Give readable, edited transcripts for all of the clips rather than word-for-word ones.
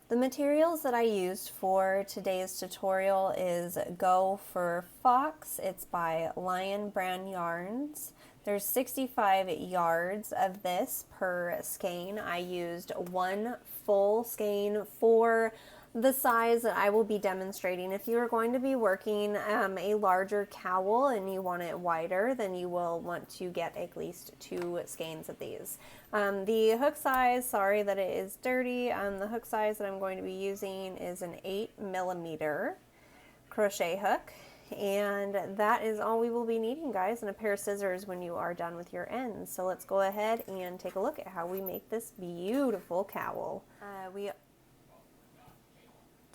The materials that I used for today's tutorial is Go for Fox. It's by Lion Brand Yarns. There's 65 yards of this per skein. I used one full skein for the size that I will be demonstrating. If you are going to be working a larger cowl and you want it wider, then you will want to get at least 2 skeins of these. The hook size, sorry that it is dirty, the hook size that I'm going to be using is an 8mm crochet hook. And that is all we will be needing, guys, and a pair of scissors when you are done with your ends. So let's go ahead and take a look at how we make this beautiful cowl.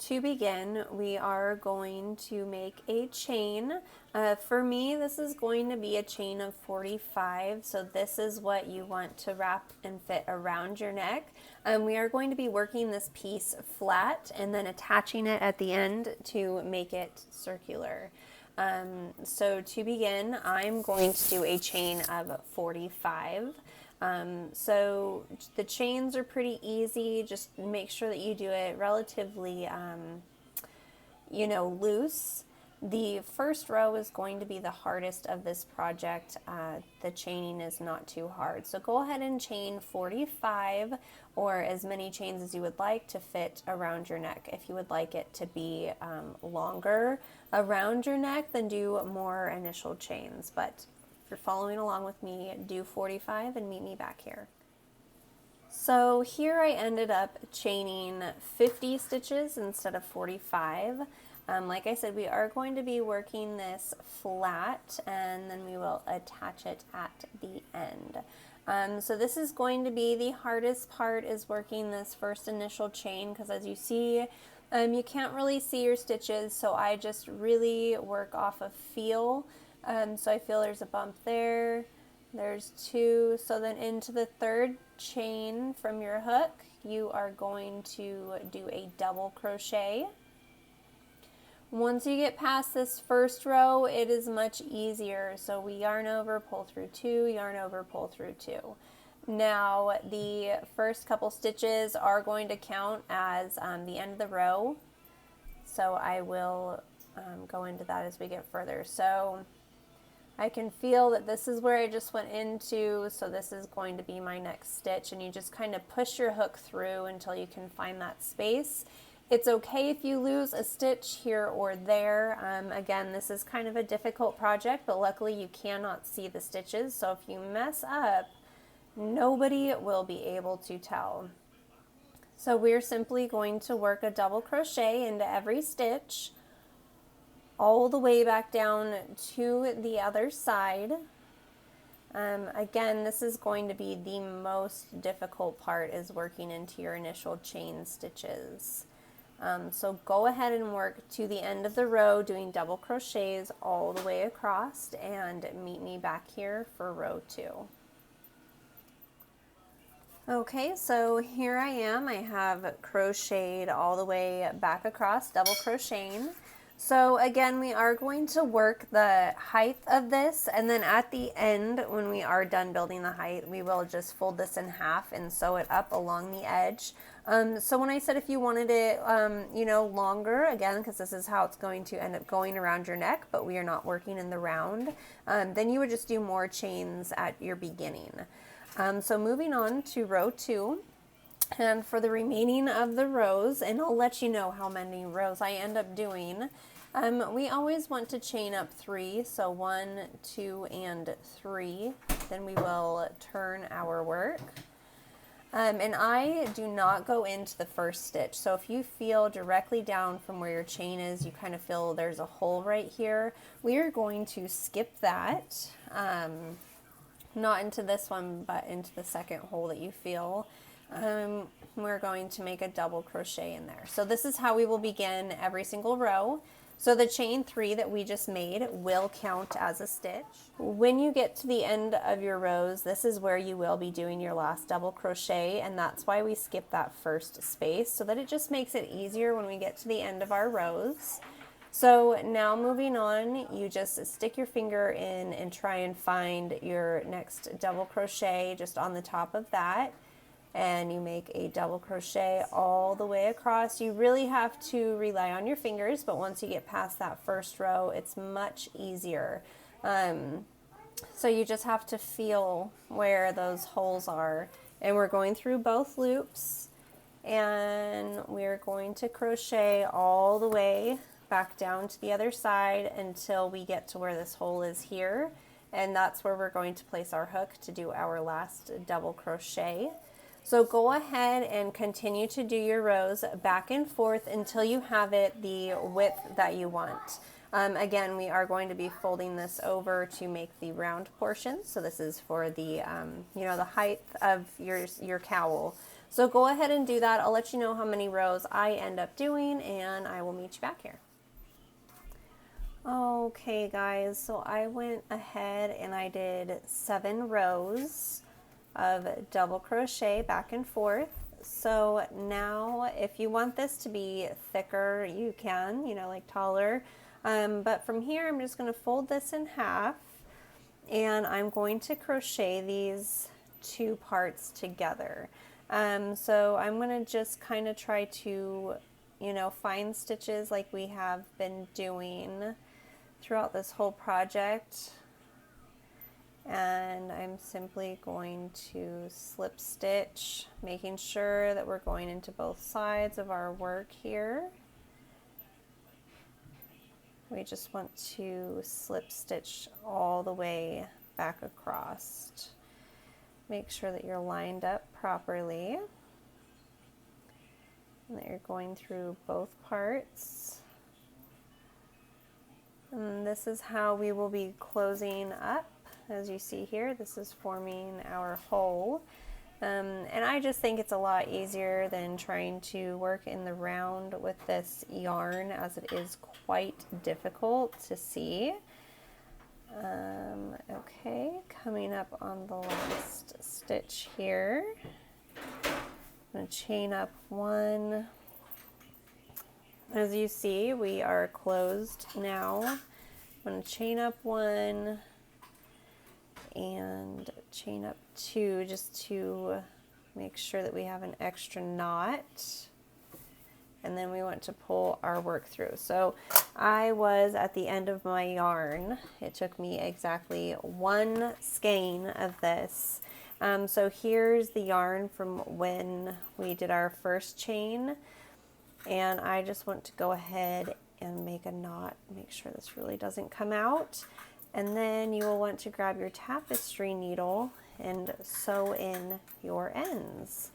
To begin, we are going to make a chain. For me, this is going to be a chain of 45, so this is what you want to wrap and fit around your neck. We are going to be working this piece flat and then attaching it at the end to make it circular. So to begin, I'm going to do a chain of 45. So the chains are pretty easy. Just make sure that you do it relatively, loose. The first row is going to be the hardest of this project. The chaining is not too hard. So go ahead and chain 45 or as many chains as you would like to fit around your neck. If you would like it to be longer around your neck, then do more initial chains. But if you're following along with me, do 45 and meet me back here. So here I ended up chaining 50 stitches instead of 45. Like I said, we are going to be working this flat and then we will attach it at the end. So this is going to be the hardest part, is working this first initial chain, because as you see, you can't really see your stitches, so I just really work off of feel. So I feel there's a bump there, there's 2, so then into the third chain from your hook, you are going to do a double crochet. Once you get past this first row, it is much easier. So we yarn over, pull through 2, yarn over, pull through 2. Now the first couple stitches are going to count as the end of the row. So I will go into that as we get further. So I can feel that this is where I just went into, so this is going to be my next stitch, and you just kind of push your hook through until you can find that space. It's okay if you lose a stitch here or there. Again, this is kind of a difficult project, but luckily you cannot see the stitches, so if you mess up, nobody will be able to tell. So we're simply going to work a double crochet into every stitch, all the way back down to the other side. Again, this is going to be the most difficult part, is working into your initial chain stitches. So go ahead and work to the end of the row doing double crochets all the way across, and meet me back here for row 2. Okay, so here I am. I have crocheted all the way back across, double crocheting. So again, we are going to work the height of this, and then at the end, when we are done building the height, we will just fold this in half and sew it up along the edge. So when I said if you wanted it, longer, again, because this is how it's going to end up going around your neck, but we are not working in the round, then you would just do more chains at your beginning. So moving on to row 2. And for the remaining of the rows, and I'll let you know how many rows I end up doing, we always want to chain up 3, so 1, 2, and 3. Then we will turn our work. And I do not go into the first stitch, so if you feel directly down from where your chain is, you kind of feel there's a hole right here, we are going to skip that. Not into this one, but into the second hole that you feel. We're going to make a double crochet in there. So this is how we will begin every single row. So the chain 3 that we just made will count as a stitch. When you get to the end of your rows, this is where you will be doing your last double crochet, and that's why we skip that first space, so that it just makes it easier when we get to the end of our rows. So now moving on, you just stick your finger in and try and find your next double crochet just on the top of that. And then you make a double crochet all the way across. You really have to rely on your fingers, but once you get past that first row, it's much easier. So you just have to feel where those holes are, and we're going through both loops, and we're going to crochet all the way back down to the other side until we get to where this hole is here, and that's where we're going to place our hook to do our last double crochet. So go ahead and continue to do your rows back and forth until you have it the width that you want. Again, we are going to be folding this over to make the round portion. So this is for the, you know, the height of your cowl. So go ahead and do that. I'll let you know how many rows I end up doing, and I will meet you back here. Okay guys, so I went ahead and I did 7 rows of double crochet back and forth. So now if you want this to be thicker, you can, you know, like taller. But from here, I'm just going to fold this in half, and I'm going to crochet these 2 parts together. So I'm going to just kind of try to, you know, find stitches like we have been doing throughout this whole project. And I'm simply going to slip stitch, making sure that we're going into both sides of our work here. We just want to slip stitch all the way back across. Make sure that you're lined up properly and that you're going through both parts. And this is how we will be closing up. As you see here, this is forming our hole. And I just think it's a lot easier than trying to work in the round with this yarn, as it is quite difficult to see. Okay, coming up on the last stitch here. I'm going to chain up 1. As you see, we are closed now. I'm going to chain up 1 and chain up 2 just to make sure that we have an extra knot, and then we want to pull our work through. So I was at the end of my yarn. It took me exactly 1 skein of this. So here's the yarn from when we did our first chain, and I just want to go ahead and make a knot, make sure this really doesn't come out. And then you will want to grab your tapestry needle and sew in your ends.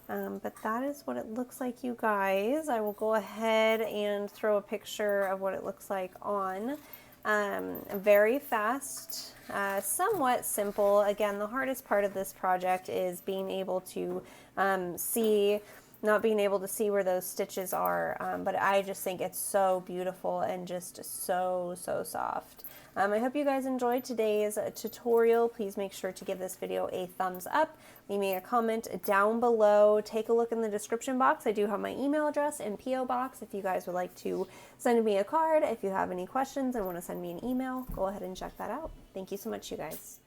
But that is what it looks like, you guys. I will go ahead and throw a picture of what it looks like on. Very fast, somewhat simple. Again, the hardest part of this project is being able to not being able to see where those stitches are, but I just think it's so beautiful and just so soft. I hope you guys enjoyed today's tutorial. Please make sure to give this video a thumbs up. Leave me a comment down below. Take a look in the description box. I do have my email address and P.O. box if you guys would like to send me a card. If you have any questions and want to send me an email, go ahead and check that out. Thank you so much, you guys.